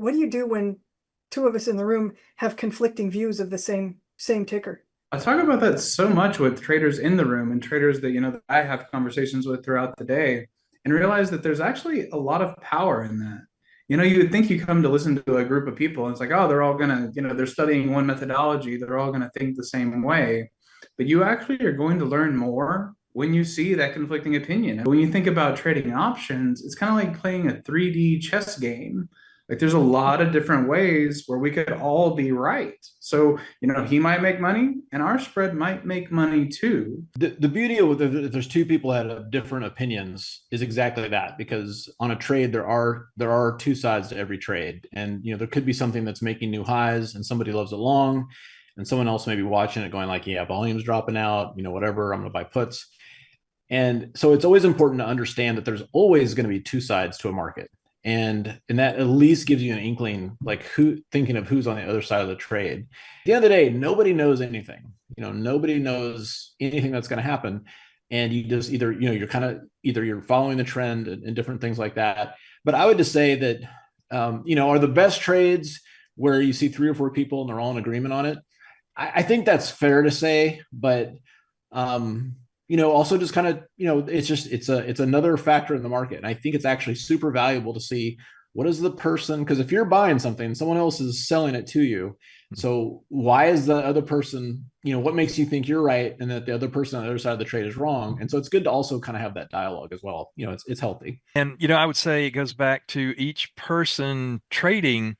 What do you do when two of us in the room have conflicting views of the same ticker? I talk about that so much with traders in the room and traders that, that I have conversations with throughout the day and realize that there's actually a lot of power in that. You would think you come to listen to a group of people and it's like, oh, they're all gonna, they're studying one methodology, they're all gonna think the same way. But you actually are going to learn more when you see that conflicting opinion. And when you think about trading options, it's kind of like playing a 3D chess game. Like there's a lot of different ways where we could all be right. So, he might make money and our spread might make money too. The beauty of if there's two people that have different opinions is exactly that, because on a trade there are two sides to every trade, and there could be something that's making new highs and somebody loves it long, and someone else may be watching it going like, yeah, volume's dropping out, whatever, I'm going to buy puts. And so it's always important to understand that there's always going to be two sides to a market, and that at least gives you an inkling, like thinking of who's on the other side of the trade. At the end of the day, nobody knows anything. Nobody knows anything that's going to happen, and you just either you're following the trend and different things like that. But I would just say that are the best trades where you see three or four people and they're all in agreement on it. I think that's fair to say, but also just kind of, it's another factor in the market. And I think it's actually super valuable to see what is the person, because if you're buying something, someone else is selling it to you. So why is the other person, what makes you think you're right and that the other person on the other side of the trade is wrong? And so it's good to also kind of have that dialogue as well. It's healthy. And, I would say it goes back to each person trading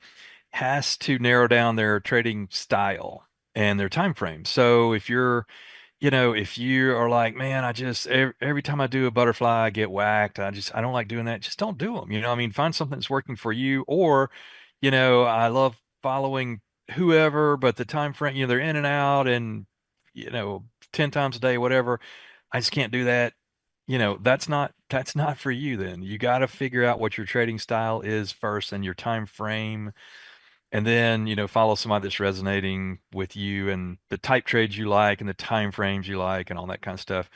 has to narrow down their trading style and their time frame. So if you are like, man, I just every time I do a butterfly, I get whacked. I don't like doing that. Just don't do them. I mean, find something that's working for you. Or, I love following whoever, but the time frame, they're in and out and, 10 times a day, whatever. I just can't do that. That's not for you then. You got to figure out what your trading style is first and your time frame, and then follow somebody that's resonating with you and the type trades you like and the time frames you like and all that kind of stuff.